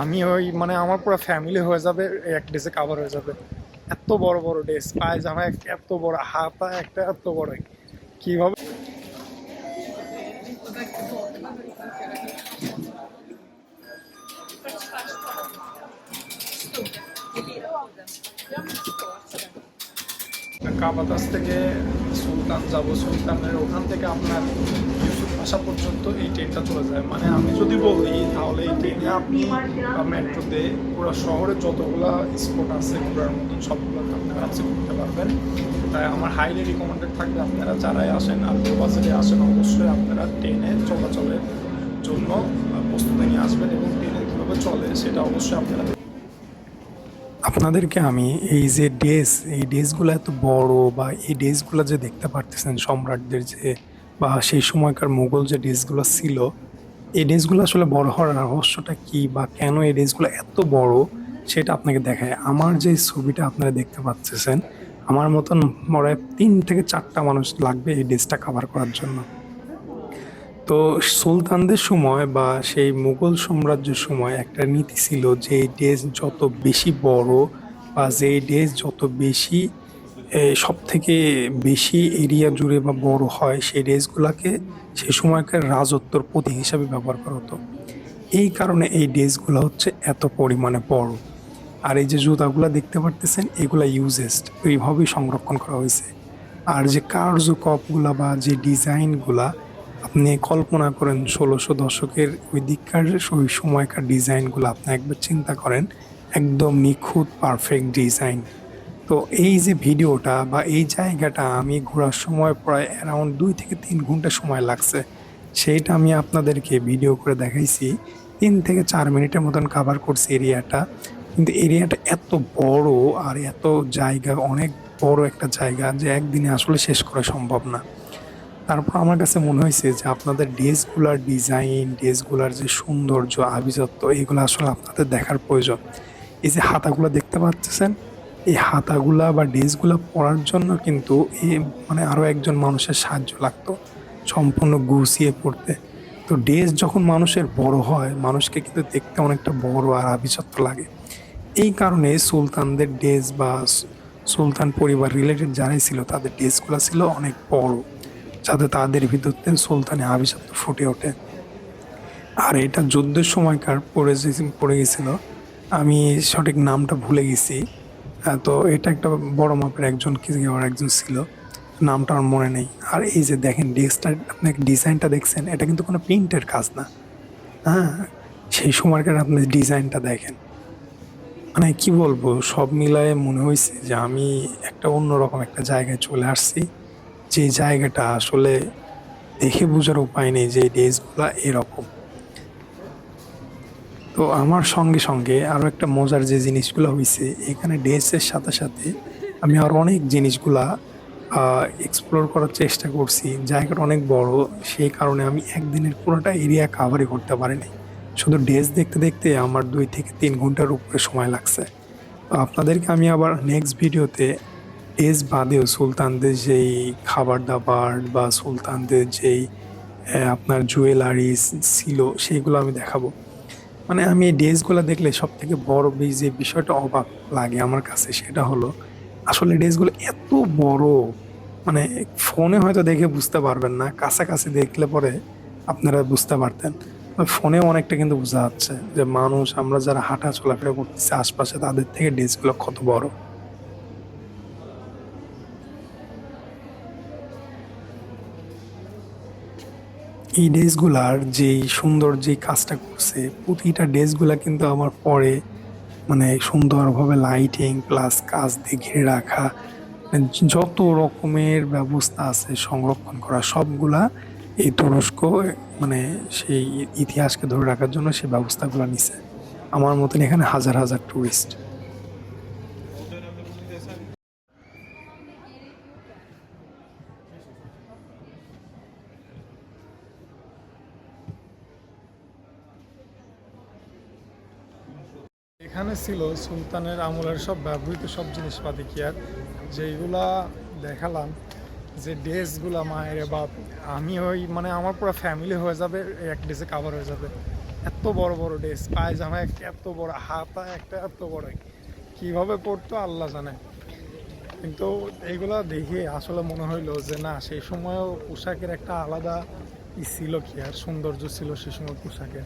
আমি ওই মানে আমার পুরো ফ্যামিলি হয়ে যাবে, এক ড্রেসে কাভার হয়ে যাবে। এত বড় বড় ড্রেস, পায়জামা এত বড়, হাতা একটা এত বড়, কিভাবে। কাবাতাস থেকে সুলতান যাব, সুলতানের ওখান থেকে আপনার ইউসুফ পাশা পর্যন্ত এই ট্রেনটা চলে যায়। মানে আমি যদি বলি তাহলে এই ট্রেনে আপনি মেট্রোতে পুরো শহরে যতগুলা স্পট আছে ঘোরার মতন সবগুলোতে আপনারা আছে ঘুরতে পারবেন। তাই আমার হাইলি রিকমেন্ডেড থাকবে আপনারা যারাই আসেন আর বাজারে আসেন অবশ্যই আপনারা ট্রেনে চলাচলের জন্য প্রস্তুতি নিয়ে আসবেন এবং ট্রেনে কীভাবে চলে সেটা অবশ্যই আপনারা। আপনাদেরকে আমি এই যে এই ড্রেসগুলো এত বড় বা এই ড্রেসগুলো যে দেখতে পারতেছেন সম্রাটদের যে বা সেই সময়কার মুঘল যে ড্রেসগুলো ছিল, এই ড্রেসগুলো আসলে বড় হওয়ার রহস্যটা কি বা কেন এই ড্রেসগুলো এত বড় সেটা আপনাকে দেখায়। আমার যে ছবিটা আপনারা দেখতে পাচ্ছেন, আমার মতন মনে হয় 3 থেকে 4টা মানুষ লাগবে এই ড্রেসটা কাভার করার জন্য। তো সুলতানদের সময় বা সেই মুঘল সাম্রাজ্যের সময় একটা নীতি ছিল যে এই দেশ যত বেশি বড় বা যে দেশ যত বেশি সব থেকে বেশি এরিয়া জুড়ে বা বড় হয় সেই দেশগুলাকে সে সময়কার রাজত্বর প্রতীক হিসাবে ব্যবহার করা হতো। এই কারণে এই দেশগুলো হচ্ছে এত পরিমাণে বড়। আর এই যে জুতাগুলা দেখতে পারতেছেন এগুলা ইউজেস্ট এইভাবেই সংরক্ষণ করা হয়েছে। আর যে কার্যকলাপগুলা বা যে ডিজাইনগুলা আপনি কল্পনা করেন 1600 দশকের ওই দিককার ওই সময়কার ডিজাইনগুলো আপনি একবার চিন্তা করেন, একদম নিখুঁত পারফেক্ট ডিজাইন। তো এই যে ভিডিওটা বা এই জায়গাটা আমি ঘোরার সময় প্রায় অ্যারাউন্ড 2 থেকে 3 ঘন্টা সময় লাগছে। সেইটা আমি আপনাদেরকে ভিডিও করে দেখাইছি, 3 থেকে 4 মিনিটের মতন কাভার করছি এরিয়াটা। কিন্তু এরিয়াটা এত বড় আর এত জায়গা, অনেক বড় একটা জায়গা যে একদিনে আসলে শেষ করা সম্ভব না। তারপর আমার কাছে মনে হয়েছে যে আপনাদের ড্রেসগুলার ডিজাইন, ড্রেসগুলার যে সৌন্দর্য, আভিজাত্য এগুলো আসলে আপনাদের দেখার প্রয়োজন। এই যে হাতাগুলো দেখতে পাচ্ছেন, এই হাতাগুলা বা ড্রেসগুলা পরার জন্য কিন্তু মানে আরও একজন মানুষের সাহায্য লাগতো সম্পূর্ণ গুছিয়ে পড়তে। তো ড্রেস যখন মানুষের বড় হয় মানুষকে কিন্তু দেখতে অনেকটা বড় আর আভিজাত্য লাগে। এই কারণে সুলতানদের ড্রেস বা সুলতান পরিবার রিলেটেড যারাই ছিল তাদের ড্রেসগুলো ছিল অনেক বড়, যাতে তাদের ভিতর থেকে সুলতানি আভিজাত্য ফুটে ওঠে। আর এটা যুদ্ধের সময়কার পড়ে গেছিল, আমি সঠিক নামটা ভুলে গেছি। তো এটা একটা বড় মাপের একজন একজন ছিল, নামটা আমার মনে নেই। আর এই যে দেখেন ড্রেসটা, আপনি ডিজাইনটা দেখছেন, এটা কিন্তু কোনো প্রিন্টের কাজ না। হ্যাঁ, সেই সময়কার আপনি ডিজাইনটা দেখেন, মানে কি বলবো, সব মিলায়ে মনে হয়েছে যে আমি একটা অন্যরকম একটা জায়গায় চলে আসছি, যে জায়গাটা আসলে দেখে বোঝার উপায় নেই যে এই ড্রেসগুলা এরকম। তো আমার সঙ্গে সঙ্গে আরো একটা মজার যে জিনিসগুলো হয়েছে এখানে, ড্রেসের সাথে সাথে আমি আরো অনেক জিনিসগুলা এক্সপ্লোর করার চেষ্টা করছি। জায়গাটা অনেক বড়, সেই কারণে আমি একদিনের পুরোটা এরিয়া কাভারই করতে পারিনি। শুধু ড্রেস দেখতে দেখতে আমার 2 থেকে 3 ঘন্টার উপরে সময় লাগছে। তো আপনাদেরকে আমি আবার নেক্সট ভিডিওতে ড্রেস বাদেও সুলতানদের যেই খাবার দাবার বা সুলতানদের যেই আপনার জুয়েলারি ছিল সেইগুলো আমি দেখাবো। মানে আমি এই ড্রেসগুলো দেখলে সব থেকে বড় যে বিষয়টা অবাক লাগে আমার কাছে সেটা হলো আসলে ড্রেসগুলো এত বড়। মানে ফোনে হয়তো দেখে বুঝতে পারবেন না, কাছাকাছি দেখলে পরে আপনারা বুঝতে পারতেন। ফোনেও অনেকটা কিন্তু বোঝা যাচ্ছে যে মানুষ, আমরা যারা হাঁটা চলাফেরা করতেছি আশপাশে, তাদের থেকে ড্রেসগুলো কত বড়। এই ড্রেসগুলার যেই সুন্দর যেই কাজটা করছে, প্রতিটা ড্রেসগুলা কিন্তু আমার পরে মানে সুন্দরভাবে লাইটিং প্লাস কাজ দিয়ে ঘিরে রাখা, মানে যত রকমের ব্যবস্থা আছে সংরক্ষণ করা সবগুলা এই তুরস্ক মানে সেই ইতিহাসকে ধরে রাখার জন্য সেই ব্যবস্থাগুলো নিছে। আমার মতন এখানে হাজার হাজার টুরিস্ট। এখানে ছিল সুলতানের আমলের সব ব্যবহৃত সব জিনিসপাতি, কি আর যেইগুলা দেখালাম, যে ড্রেসগুলা মায়ের বাপ, আমি ওই মানে আমার পুরো ফ্যামিলি হয়ে যাবে, এক ড্রেসে কাভার হয়ে যাবে। এত বড় বড় ড্রেস, পায়জামা একটা এত বড়, হাতা একটা এত বড়, কিভাবে পড়তো আল্লাহ জানে। কিন্তু এইগুলা দেখে আসলে মনে হইলো যে না, সেই সময়ও পোশাকের একটা আলাদা ই ছিল, কি আর সৌন্দর্য ছিল সে সময় পোশাকের।